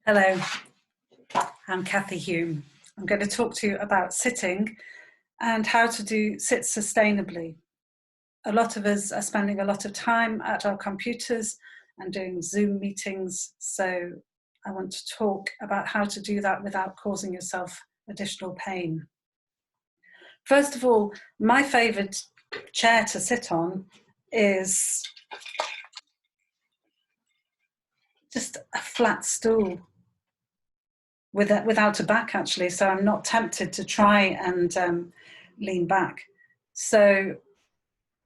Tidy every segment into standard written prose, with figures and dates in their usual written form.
Hello, I'm Kathy Hume. I'm going to talk to you about sitting and how to sit sustainably. A lot of us are spending a lot of time at our computers and doing Zoom meetings, so I want to talk about how to do that without causing yourself additional pain. First of all, my favourite chair to sit on is just a flat stool without a back, actually, so I'm not tempted to try and lean back. So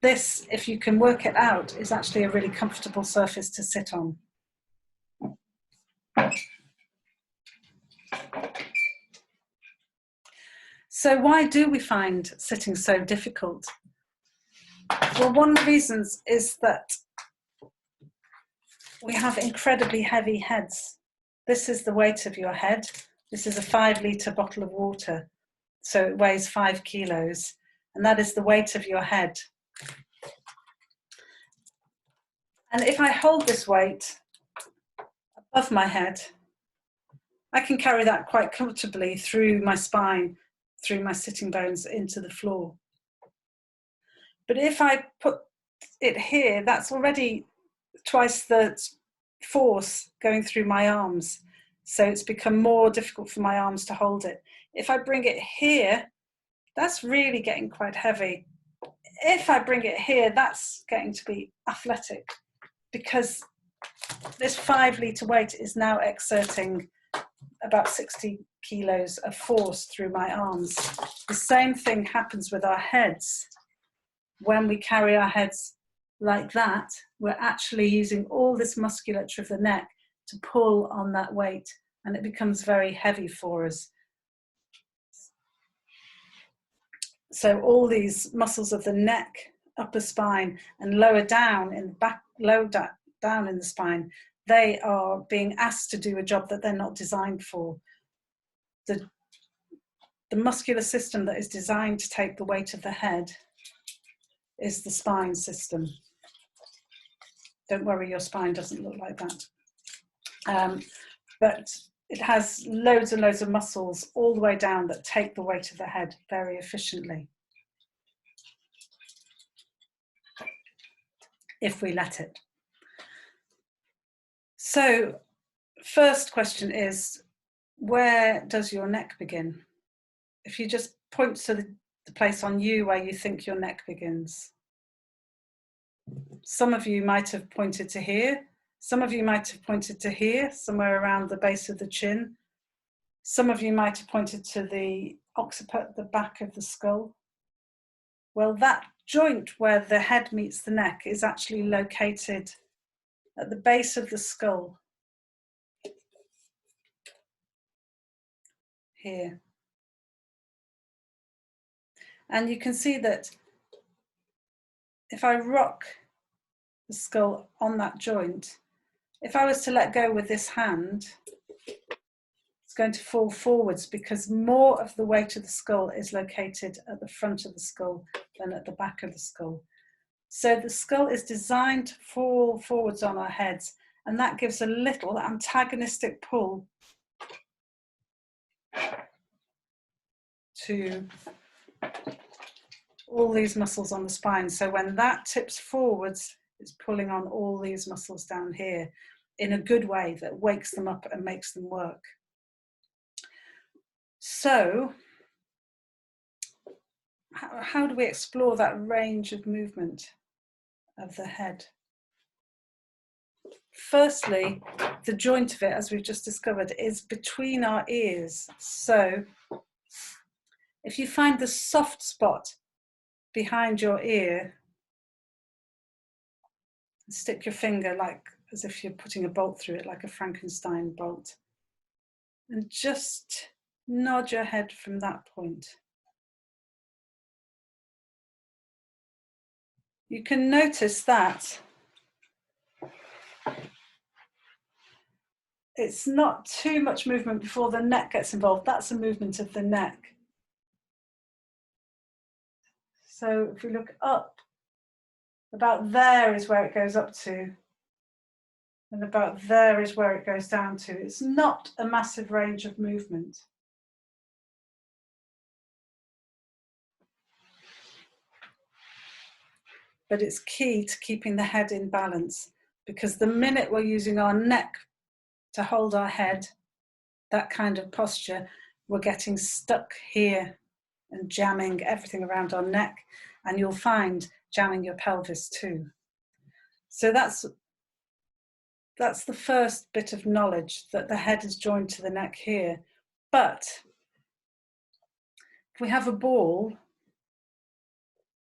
this, if you can work it out, is actually a really comfortable surface to sit on. So why do we find sitting so difficult? Well, one of the reasons is that we have incredibly heavy heads. This is the weight of your head. This is a 5-litre bottle of water, so it weighs 5 kilos, and that is the weight of your head. And if I hold this weight above my head, I can carry that quite comfortably through my spine, through my sitting bones into the floor. But if I put it here, that's already twice the force going through my arms. So it's become more difficult for my arms to hold it. If I bring it here, that's really getting quite heavy. If I bring it here, that's getting to be athletic, because this 5-litre weight is now exerting about 60 kilos of force through my arms. The same thing happens with our heads. When we carry our heads like that, we're actually using all this musculature of the neck to pull on that weight, and it becomes very heavy for us. So all these muscles of the neck, upper spine, and lower down in the back, down in the spine, they are being asked to do a job that they're not designed for. The muscular system that is designed to take the weight of the head is the spine system. Don't worry, your spine doesn't look like that. But it has loads and loads of muscles all the way down that take the weight of the head very efficiently, if we let it. So, first question is, where does your neck begin? If you just point to the place on you where you think your neck begins. Some of you might have pointed to here. Some of you might have pointed to here, somewhere around the base of the chin. Some of you might have pointed to the occiput, the back of the skull. Well, that joint where the head meets the neck is actually located at the base of the skull, here. And you can see that if I rock the skull on that joint, if I was to let go with this hand, it's going to fall forwards, because more of the weight of the skull is located at the front of the skull than at the back of the skull. So the skull is designed to fall forwards on our heads, and that gives a little antagonistic pull to all these muscles on the spine. So when that tips forwards, it's pulling on all these muscles down here in a good way that wakes them up and makes them work. So how do we explore that range of movement of the head? Firstly, the joint of it, as we've just discovered, is between our ears. So if you find the soft spot behind your ear, stick your finger like as if you're putting a bolt through it, like a Frankenstein bolt, and just nod your head from that point. You can notice that it's not too much movement before the neck gets involved. That's a movement of the neck. So if we look up, about there is where it goes up to. And about there is where it goes down to. It's not a massive range of movement. But it's key to keeping the head in balance, because the minute we're using our neck to hold our head, that kind of posture, we're getting stuck here and jamming everything around our neck, and you'll find jamming your pelvis too. So that's the first bit of knowledge, that the head is joined to the neck here. But if we have a ball,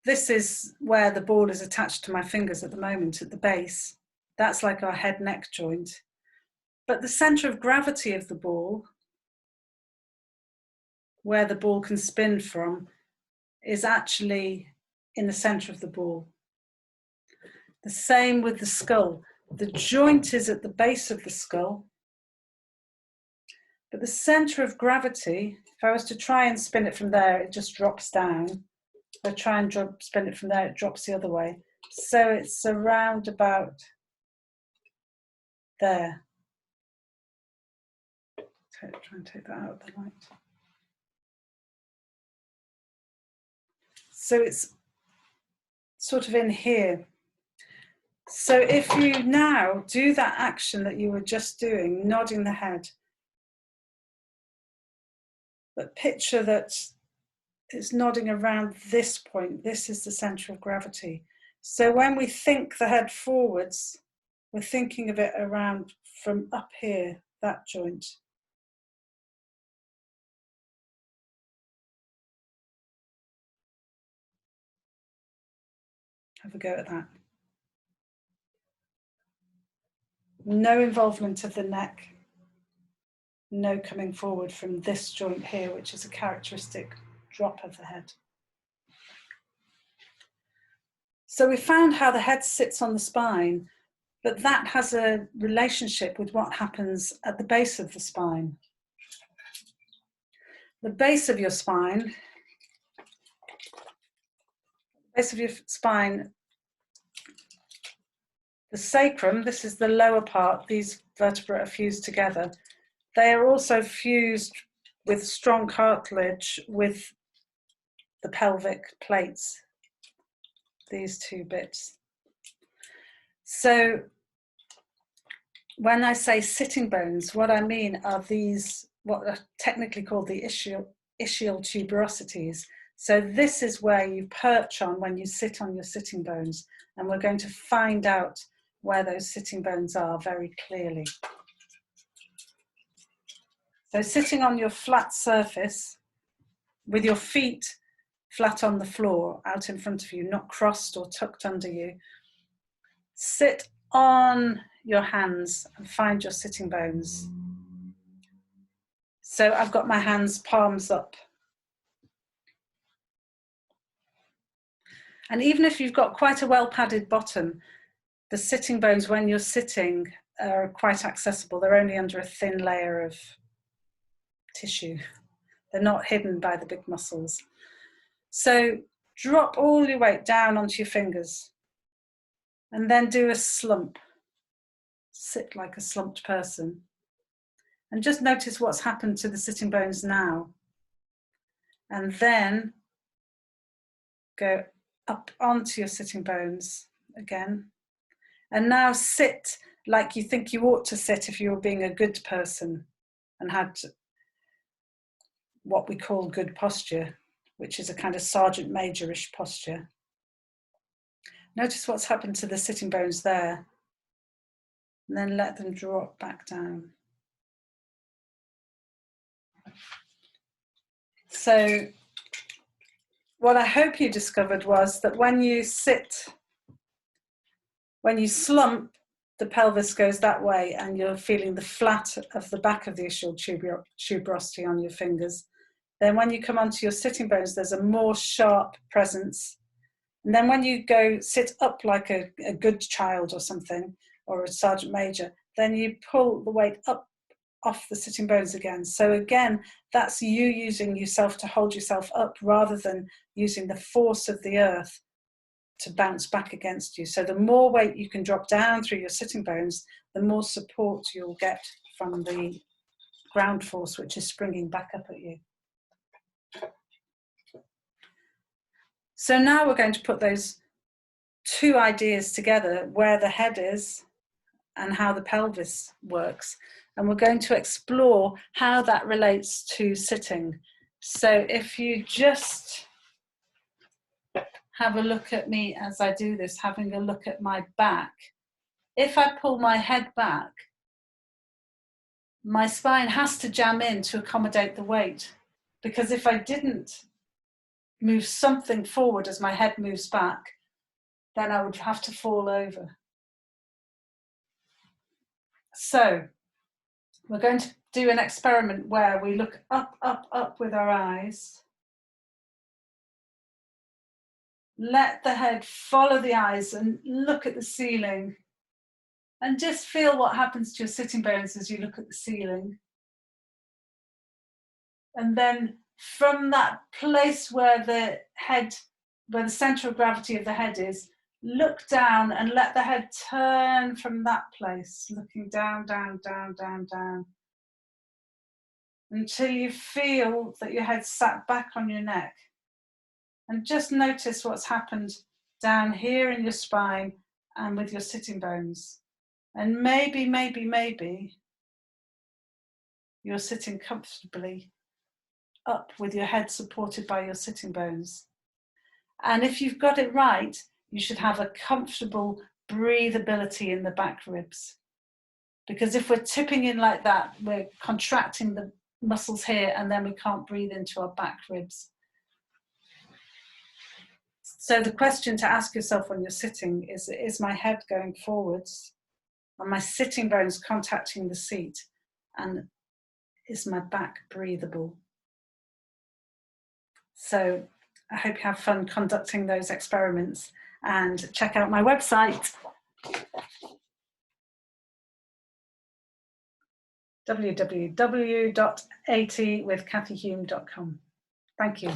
this is where the ball is attached to my fingers at the moment, at the base. That's like our head neck joint. But the center of gravity of the ball, where the ball can spin from, is actually in the center of the ball. The same with the skull. The joint is at the base of the skull, but the center of gravity, if I was to try and spin it from there, it just drops down. If I try and spin it from there, it drops the other way. So it's around about there. Try and take that out of the light. So it's sort of in here. So if you now do that action that you were just doing, nodding the head, but picture that it's nodding around this point. This is the center of gravity. So when we think the head forwards, we're thinking of it around from up here, that joint. Have a go at that. No involvement of the neck. No coming forward from this joint here, which is a characteristic drop of the head. So we found how the head sits on the spine, but that has a relationship with what happens at the base of the spine. The base of your spine, the sacrum, this is the lower part, these vertebrae are fused together. They are also fused with strong cartilage with the pelvic plates, these two bits. So when I say sitting bones, what I mean are these, what are technically called the ischial tuberosities. So this is where you perch on when you sit on your sitting bones, and we're going to find out where those sitting bones are very clearly. So sitting on your flat surface with your feet flat on the floor out in front of you, not crossed or tucked under you. Sit on your hands and find your sitting bones. So I've got my hands palms up. And even if you've got quite a well-padded bottom, the sitting bones when you're sitting are quite accessible. They're only under a thin layer of tissue. They're not hidden by the big muscles. So drop all your weight down onto your fingers and then do a slump. Sit like a slumped person. And just notice what's happened to the sitting bones now. And then go up onto your sitting bones again. And now sit like you think you ought to sit if you were being a good person and had what we call good posture, which is a kind of sergeant major-ish posture. Notice what's happened to the sitting bones there, and then let them drop back down. So what I hope you discovered was that when you sit, when you slump, the pelvis goes that way and you're feeling the flat of the back of the ischial tuberosity on your fingers. Then when you come onto your sitting bones, there's a more sharp presence. And then when you go sit up like a good child or something, or a sergeant major, then you pull the weight up off the sitting bones again. So again, that's you using yourself to hold yourself up rather than using the force of the earth to bounce back against you. So the more weight you can drop down through your sitting bones, the more support you'll get from the ground force, which is springing back up at you. So now we're going to put those two ideas together, where the head is and how the pelvis works. And we're going to explore how that relates to sitting. So if you just have a look at me as I do this, having a look at my back. If I pull my head back, my spine has to jam in to accommodate the weight. Because if I didn't move something forward as my head moves back, then I would have to fall over. So we're going to do an experiment where we look up, up, up with our eyes. Let the head follow the eyes and look at the ceiling. And just feel what happens to your sitting bones as you look at the ceiling. And then from that place where the head, where the center of gravity of the head is, look down and let the head turn from that place, looking down, down, down, down, down, until you feel that your head's sat back on your neck. And just notice what's happened down here in your spine and with your sitting bones. And maybe you're sitting comfortably up with your head supported by your sitting bones. And if you've got it right, you should have a comfortable breathability in the back ribs. Because if we're tipping in like that, we're contracting the muscles here and then we can't breathe into our back ribs. So the question to ask yourself when you're sitting is my head going forwards? Are my sitting bones contacting the seat? And is my back breathable? So I hope you have fun conducting those experiments, and check out my website, www.atwithkathyhume.com. Thank you.